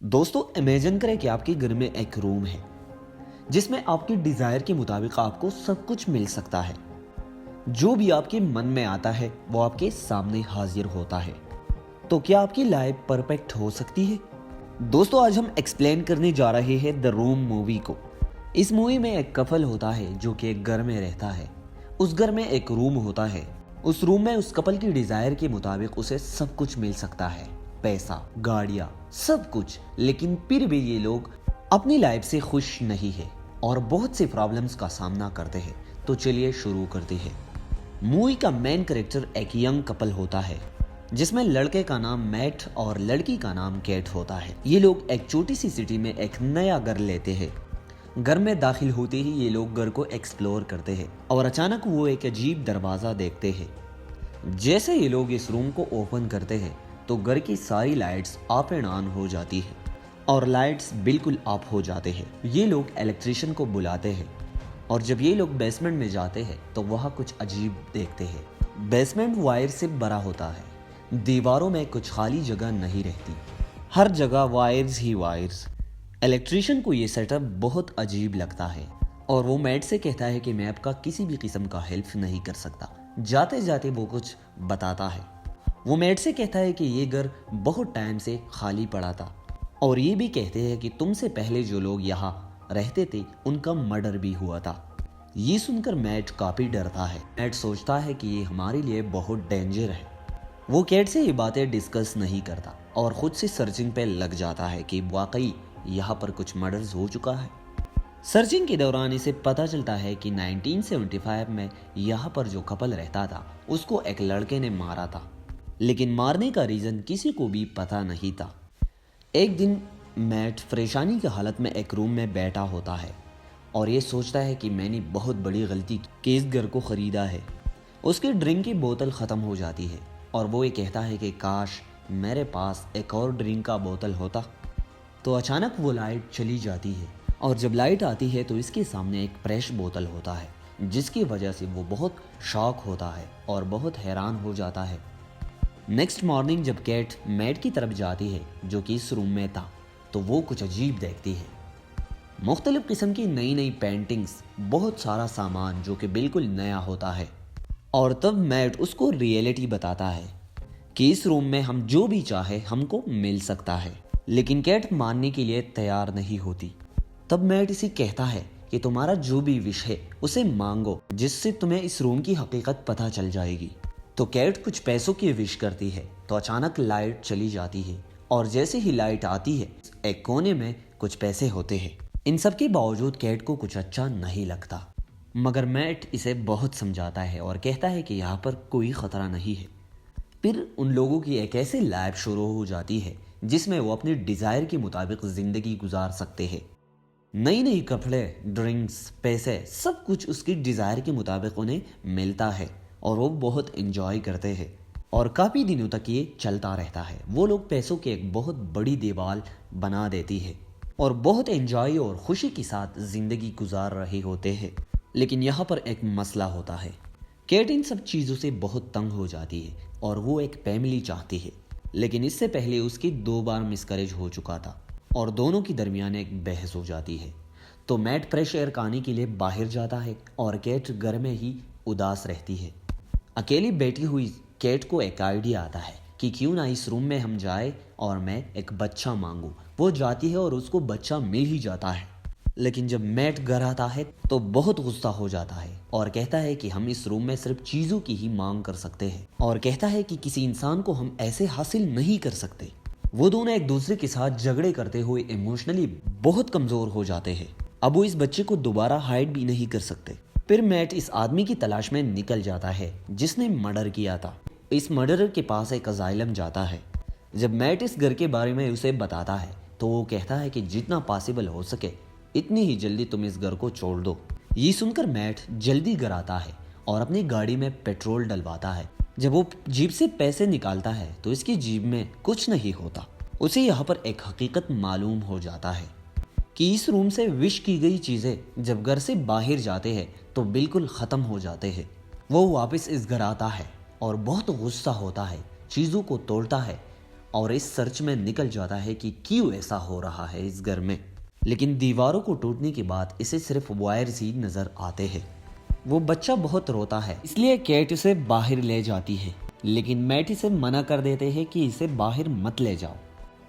دوستو امیجن کریں کہ آپ کے گھر میں ایک روم ہے جس میں آپ کی ڈیزائر کے مطابق آپ کو سب کچھ مل سکتا ہے. جو بھی آپ کے من میں آتا ہے وہ آپ کے سامنے حاضر ہوتا ہے. تو کیا آپ کی لائف پرفیکٹ ہو سکتی ہے؟ دوستو آج ہم ایکسپلین کرنے جا رہے ہیں دی روم مووی کو. اس مووی میں ایک کپل ہوتا ہے جو کہ ایک گھر میں رہتا ہے. اس گھر میں ایک روم ہوتا ہے. اس روم میں اس کپل کی ڈیزائر کے مطابق اسے سب کچھ مل سکتا ہے، پیسہ، گاڑیاں، سب کچھ. لیکن پھر بھی یہ لوگ اپنی لائف سے خوش نہیں ہے اور بہت سی پرابلمز کا سامنا کرتے ہیں. تو چلیے شروع کرتے ہیں. مووی کا مین کریکٹر ایک ینگ کپل ہوتا ہے جس میں لڑکے کا نام میٹ اور لڑکی کا نام کیٹ ہوتا ہے. یہ لوگ ایک چھوٹی سی سٹی میں ایک نیا گھر لیتے ہیں. گھر میں داخل ہوتے ہی یہ لوگ گھر کو ایکسپلور کرتے ہیں اور اچانک وہ ایک عجیب دروازہ دیکھتے ہیں. جیسے یہ لوگ اس روم کو اوپن کرتے ہیں تو گھر کی ساری لائٹس آف اینڈ آن ہو جاتی ہے اور لائٹس بالکل آف ہو جاتے ہیں. یہ لوگ الیکٹریشین کو بلاتے ہیں اور جب یہ لوگ بیسمنٹ میں جاتے ہیں تو وہاں کچھ عجیب دیکھتے ہیں. بیسمنٹ وائر سے بھرا ہوتا ہے. دیواروں میں کچھ خالی جگہ نہیں رہتی، ہر جگہ وائرز ہی وائرز. الیکٹریشین کو یہ سیٹ اپ بہت عجیب لگتا ہے اور وہ میٹ سے کہتا ہے کہ میں آپ کا کسی بھی قسم کا ہیلپ نہیں کر سکتا. جاتے جاتے وہ کچھ بتاتا ہے. وہ میٹ سے کہتا ہے کہ یہ گھر بہت ٹائم سے خالی پڑا تھا اور یہ بھی کہتے ہیں کہ تم سے پہلے جو لوگ یہاں رہتے تھے ان کا مرڈر بھی ہوا تھا. یہ سن کر میٹ کافی ڈرتا ہے. میٹ سوچتا ہے کہ یہ ہمارے لیے بہت ڈینجر ہے. وہ کیٹ سے یہ باتیں ڈسکس نہیں کرتا اور خود سے سرچنگ پہ لگ جاتا ہے کہ واقعی یہاں پر کچھ مرڈرز ہو چکا ہے. سرچنگ کے دوران اسے پتہ چلتا ہے کہ 1975 میں یہاں پر جو کپل رہتا تھا اس کو ایک لڑکے نے مارا تھا، لیکن مارنے کا ریزن کسی کو بھی پتہ نہیں تھا. ایک دن میٹ پریشانی کی حالت میں ایک روم میں بیٹھا ہوتا ہے اور یہ سوچتا ہے کہ میں نے بہت بڑی غلطی کی، اس گھر کو خریدا ہے. اس کی ڈرنک کی بوتل ختم ہو جاتی ہے اور وہ یہ کہتا ہے کہ کاش میرے پاس ایک اور ڈرنک کا بوتل ہوتا. تو اچانک وہ لائٹ چلی جاتی ہے اور جب لائٹ آتی ہے تو اس کے سامنے ایک فریش بوتل ہوتا ہے جس کی وجہ سے وہ بہت شاک ہوتا ہے اور بہت حیران ہو جاتا ہے. نیکسٹ مارننگ جب کیٹ میٹ کی طرف جاتی ہے جو کہ اس روم میں تھا تو وہ کچھ عجیب دیکھتی ہے. مختلف قسم کی نئی نئی پینٹنگز، بہت سارا سامان جو کہ بالکل نیا ہوتا ہے. اور تب میٹ اس کو ریئلٹی بتاتا ہے کہ اس روم میں ہم جو بھی چاہے ہم کو مل سکتا ہے. لیکن کیٹ ماننے کے لیے تیار نہیں ہوتی. تب میٹ اسے کہتا ہے کہ تمہارا جو بھی وش ہے اسے مانگو جس سے تمہیں اس روم کی حقیقت پتہ چل جائے گی. تو کیٹ کچھ پیسوں کی وش کرتی ہے تو اچانک لائٹ چلی جاتی ہے اور جیسے ہی لائٹ آتی ہے ایک کونے میں کچھ پیسے ہوتے ہیں. ان سب کے باوجود کیٹ کو کچھ اچھا نہیں لگتا، مگر میٹ اسے بہت سمجھاتا ہے اور کہتا ہے کہ یہاں پر کوئی خطرہ نہیں ہے. پھر ان لوگوں کی ایک ایسی لائف شروع ہو جاتی ہے جس میں وہ اپنی ڈیزائر کے مطابق زندگی گزار سکتے ہیں. نئی نئی کپڑے، ڈرنکس، پیسے، سب کچھ اس کی ڈیزائر کے مطابق انہیں ملتا ہے اور وہ بہت انجوائے کرتے ہیں. اور کافی دنوں تک یہ چلتا رہتا ہے. وہ لوگ پیسوں کی ایک بہت بڑی دیوار بنا دیتی ہے اور بہت انجوائے اور خوشی کے ساتھ زندگی گزار رہے ہوتے ہیں. لیکن یہاں پر ایک مسئلہ ہوتا ہے. کیٹ ان سب چیزوں سے بہت تنگ ہو جاتی ہے اور وہ ایک فیملی چاہتی ہے. لیکن اس سے پہلے اس کی 2 بار مسکریج ہو چکا تھا اور دونوں کی درمیان ایک بحث ہو جاتی ہے. تو میٹ فریش ایئر کھانے کے لیے باہر جاتا ہے اور کیٹ گھر میں ہی اداس رہتی ہے. اکیلی بیٹھی ہوئی کیٹ کو ایک آئیڈیا آتا ہے کہ کیوں نہ اس روم میں ہم جائیں اور میں ایک بچہ مانگوں. وہ جاتی ہے اور اس کو بچہ مل ہی جاتا ہے. لیکن جب میٹ گھر آتا ہے تو بہت غصہ ہو جاتا ہے اور کہتا ہے کہ ہم اس روم میں صرف چیزوں کی ہی مانگ کر سکتے ہیں اور کہتا ہے کہ کسی انسان کو ہم ایسے حاصل نہیں کر سکتے. وہ دونوں ایک دوسرے کے ساتھ جھگڑے کرتے ہوئے ایموشنلی بہت کمزور ہو جاتے ہیں. اب وہ اس بچے کو دوبارہ ہائڈ بھی نہیں کر سکتے. پھر میٹ اس آدمی کی تلاش میں نکل جاتا ہے جس نے مرڈر کیا تھا. اس مرڈرر کے پاس ایک اسائلم جاتا ہے. جب میٹ اس گھر کے بارے میں اسے بتاتا ہے تو وہ کہتا ہے کہ جتنا پاسبل ہو سکے اتنی ہی جلدی تم اس گھر کو چھوڑ دو. یہ سن کر میٹ جلدی گھر آتا ہے اور اپنی گاڑی میں پیٹرول ڈلواتا ہے. جب وہ جیب سے پیسے نکالتا ہے تو اس کی جیب میں کچھ نہیں ہوتا. اسے یہاں پر ایک حقیقت معلوم ہو جاتا ہے کہ اس روم سے وش کی گئی چیزیں جب گھر سے باہر جاتے ہیں تو بالکل ختم ہو جاتے ہیں. وہ واپس اس گھر آتا ہے اور بہت غصہ ہوتا ہے، چیزوں کو توڑتا ہے اور اس سرچ میں نکل جاتا ہے کہ کیوں ایسا ہو رہا ہے اس گھر میں، لیکن دیواروں کو ٹوٹنے کے بعد اسے صرف وائرز ہی نظر آتے ہیں۔ وہ بچہ بہت روتا ہے، اس لیے کیٹ اسے باہر لے جاتی ہے، لیکن میٹ اسے منع کر دیتے ہیں کہ اسے باہر مت لے جاؤ،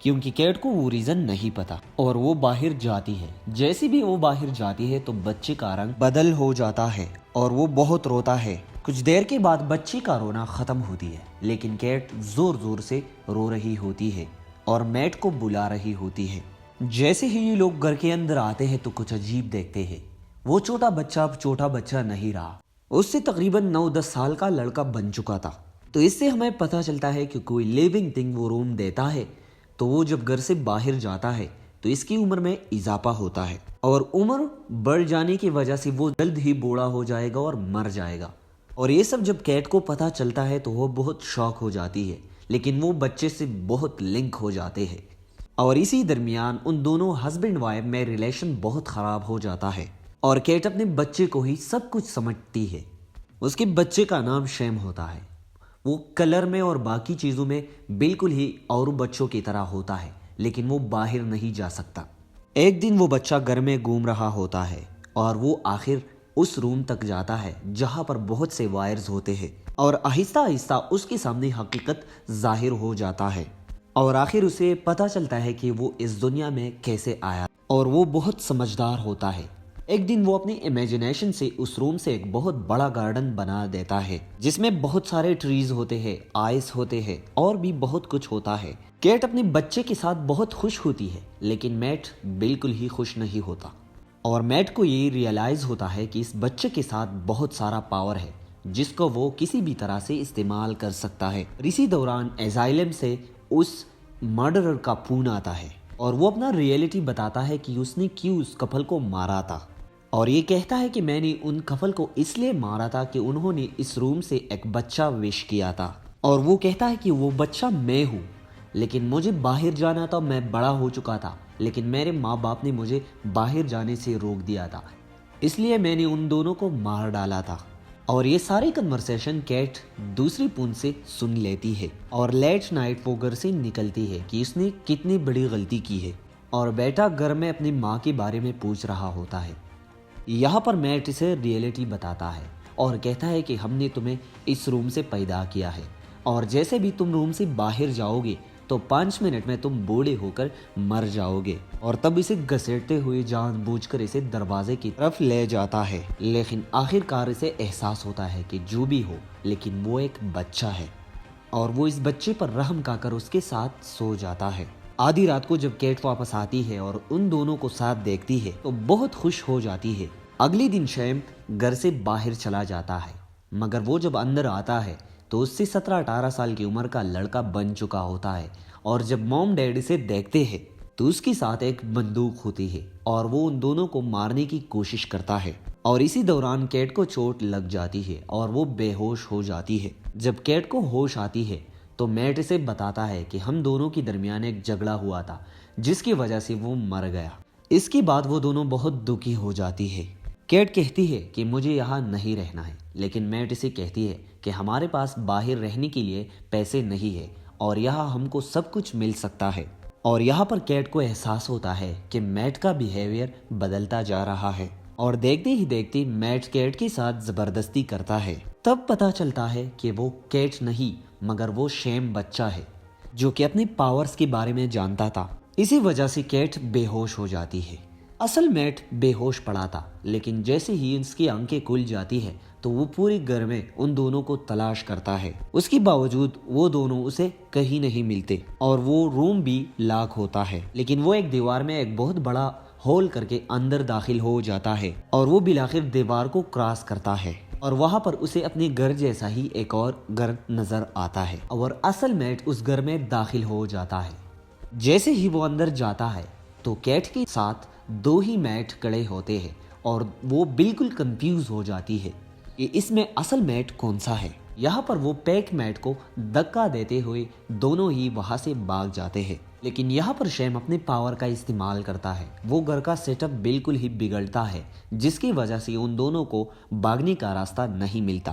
کیونکہ کیٹ کو وہ ریزن نہیں پتا، اور وہ باہر جاتی ہے۔ جیسے بھی وہ باہر جاتی ہے تو بچے کا رنگ بدل ہو جاتا ہے اور وہ بہت روتا ہے۔ کچھ دیر کے بعد بچے کا رونا ختم ہوتی ہے، لیکن کیٹ زور زور سے رو رہی ہوتی ہے اور میٹ کو بلا رہی ہوتی ہے۔ جیسے ہی یہ لوگ گھر کے اندر آتے ہیں تو کچھ عجیب دیکھتے ہیں۔ وہ چھوٹا بچہ اب چھوٹا بچہ نہیں رہا، اس سے تقریباً 9-10 سال کا لڑکا بن چکا تھا۔ تو اس سے ہمیں پتہ چلتا ہے کہ کوئی لیونگ تھنگ وہ روم دیتا ہے تو وہ جب گھر سے باہر جاتا ہے تو اس کی عمر میں اضافہ ہوتا ہے، اور عمر بڑھ جانے کی وجہ سے وہ جلد ہی بوڑھا ہو جائے گا اور مر جائے گا۔ اور یہ سب جب کیٹ کو پتہ چلتا ہے تو وہ بہت شاک ہو جاتی ہے، لیکن وہ بچے سے بہت لنک ہو جاتے ہیں، اور اسی درمیان ان دونوں ہسبینڈ وائف میں ریلیشن بہت خراب ہو جاتا ہے، اور کیٹ اپنے بچے کو ہی سب کچھ سمجھتی ہے۔ اس کے بچے کا نام شیم ہوتا ہے، وہ کلر میں اور باقی چیزوں میں بالکل ہی اور بچوں کی طرح ہوتا ہے، لیکن وہ باہر نہیں جا سکتا۔ ایک دن وہ بچہ گھر میں گھوم رہا ہوتا ہے اور وہ آخر اس روم تک جاتا ہے جہاں پر بہت سے وائرز ہوتے ہیں، اور آہستہ آہستہ اس کے سامنے حقیقت ظاہر ہو جاتا ہے، اور آخر اسے پتہ چلتا ہے کہ وہ اس دنیا میں کیسے آیا، اور وہ بہت سمجھدار ہوتا ہے۔ ایک دن وہ اپنی امیجنیشن سے اس روم سے ایک بہت بڑا گارڈن بنا دیتا ہے جس میں بہت سارے ٹریز ہوتے ہیں، آئس ہوتے ہیں، اور بھی بہت کچھ ہوتا ہے۔ کیٹ اپنے بچے کے ساتھ بہت خوش ہوتی ہے، لیکن میٹ بالکل ہی خوش نہیں ہوتا، اور میٹ کو یہ ریئلائز ہوتا ہے کہ اس بچے کے ساتھ بہت سارا پاور ہے جس کو وہ کسی بھی طرح سے استعمال کر سکتا ہے۔ اسی دوران ایزائلم سے اس مرڈرر کا فون آتا ہے اور وہ اپنا ریئلٹی بتاتا ہے کہ اس نے کیوں اس کپل کو مارا تھا، اور یہ کہتا ہے کہ میں نے ان کپل کو اس لیے مارا تھا کہ انہوں نے اس روم سے ایک بچہ وش کیا تھا، اور وہ کہتا ہے کہ وہ بچہ میں ہوں، لیکن مجھے باہر جانا تھا، میں بڑا ہو چکا تھا، لیکن میرے ماں باپ نے مجھے باہر جانے سے روک دیا تھا، اس لیے میں نے ان دونوں کو مار ڈالا تھا۔ اور یہ ساری کنورسیشن کیٹ دوسری پون سے سن لیتی ہے، اور لیٹ نائٹ وہ گھر سے نکلتی ہے کہ اس نے کتنی بڑی غلطی کی ہے، اور بیٹا گھر میں اپنی ماں کے بارے میں پوچھ رہا ہوتا ہے۔ یہاں پر میٹ اسے ریئلٹی بتاتا ہے اور کہتا ہے کہ ہم نے تمہیں اس روم سے پیدا کیا ہے، اور جیسے بھی تم روم سے باہر جاؤ گے تو 5 منٹ میں تم بوڑھے ہو کر مر جاؤ گے، اور تب اسے گھسیٹتے ہوئے جان بوجھ کر اسے دروازے کی طرف لے جاتا ہے، لیکن آخر کار اسے احساس ہوتا ہے کہ جو بھی ہو لیکن وہ ایک بچہ ہے، اور وہ اس بچے پر رحم کھا کر اس کے ساتھ سو جاتا ہے۔ آدھی رات کو جب کیٹ واپس آتی ہے اور ان دونوں کو ساتھ دیکھتی ہے تو بہت خوش ہو جاتی ہے۔ اگلی دن شیم گھر سے باہر چلا جاتا ہے، مگر وہ جب اندر آتا ہے تو اس سے 17-18 سال کی عمر کا لڑکا بن چکا ہوتا ہے، اور جب موم ڈیڈ اسے دیکھتے ہیں تو اس کے ساتھ ایک بندوق ہوتی ہے اور وہ ان دونوں کو مارنے کی کوشش کرتا ہے، اور اسی دوران کیٹ کو چوٹ لگ جاتی ہے اور وہ بے ہوش ہو جاتی ہے۔ جب کیٹ کو ہوش آتی ہے تو میٹ اسے بتاتا ہے کہ ہم دونوں کے درمیان ایک جھگڑا ہوا تھا جس کی وجہ سے وہ مر گیا۔ اس کے بعد وہ دونوں بہت دکھی ہو جاتی ہے۔ کیٹ کہتی ہے کہ مجھے یہاں نہیں رہنا ہے، لیکن میٹ اسے کہتی ہے کہ ہمارے پاس باہر رہنے کے لیے پیسے نہیں ہے اور یہاں ہم کو سب کچھ مل سکتا ہے، اور یہاں پر کیٹ کو احساس ہوتا ہے کہ میٹ کا بیہیویئر بدلتا جا رہا ہے، اور دیکھتے ہی دیکھتے میٹ کیٹ کے ساتھ زبردستی کرتا ہے۔ تب پتہ چلتا ہے کہ وہ کیٹ نہیں مگر وہ شیم بچہ ہے جو کہ اپنے پاورز کے بارے میں جانتا تھا، اسی وجہ سے کیٹ بے ہوش ہو جاتی ہے۔ اصل میٹ بے ہوش پڑا تھا، لیکن جیسے ہی اس کی آنکھیں کھل جاتی ہے تو وہ پورے گھر میں ان دونوں کو تلاش کرتا ہے، اس کے باوجود وہ دونوں اسے کہیں نہیں ملتے، اور وہ روم بھی لاک ہوتا ہے، لیکن وہ ایک دیوار میں ایک بہت بڑا ہول کر کے اندر داخل ہو جاتا ہے، اور وہ بالآخر دیوار کو کراس کرتا ہے، اور وہاں پر اسے اپنے گھر جیسا ہی ایک اور گھر نظر آتا ہے، اور اصل میٹ اس گھر میں داخل ہو جاتا ہے۔ جیسے ہی وہ اندر جاتا ہے تو کیٹ کے ساتھ 2 ہی میٹ کھڑے ہوتے ہیں، اور وہ بالکل کنفیوز ہو جاتی ہے کہ اس میں اصل میٹ کون سا ہے۔ یہاں پر وہ پیک میٹ کو دھکا دیتے ہوئے دونوں ہی وہاں سے بھاگ جاتے ہیں، لیکن یہاں پر شیم اپنے پاور کا استعمال کرتا ہے، وہ گھر کا سیٹ اپ بالکل ہی بگڑتا ہے جس کی وجہ سے ان دونوں کو بھاگنے کا راستہ نہیں ملتا۔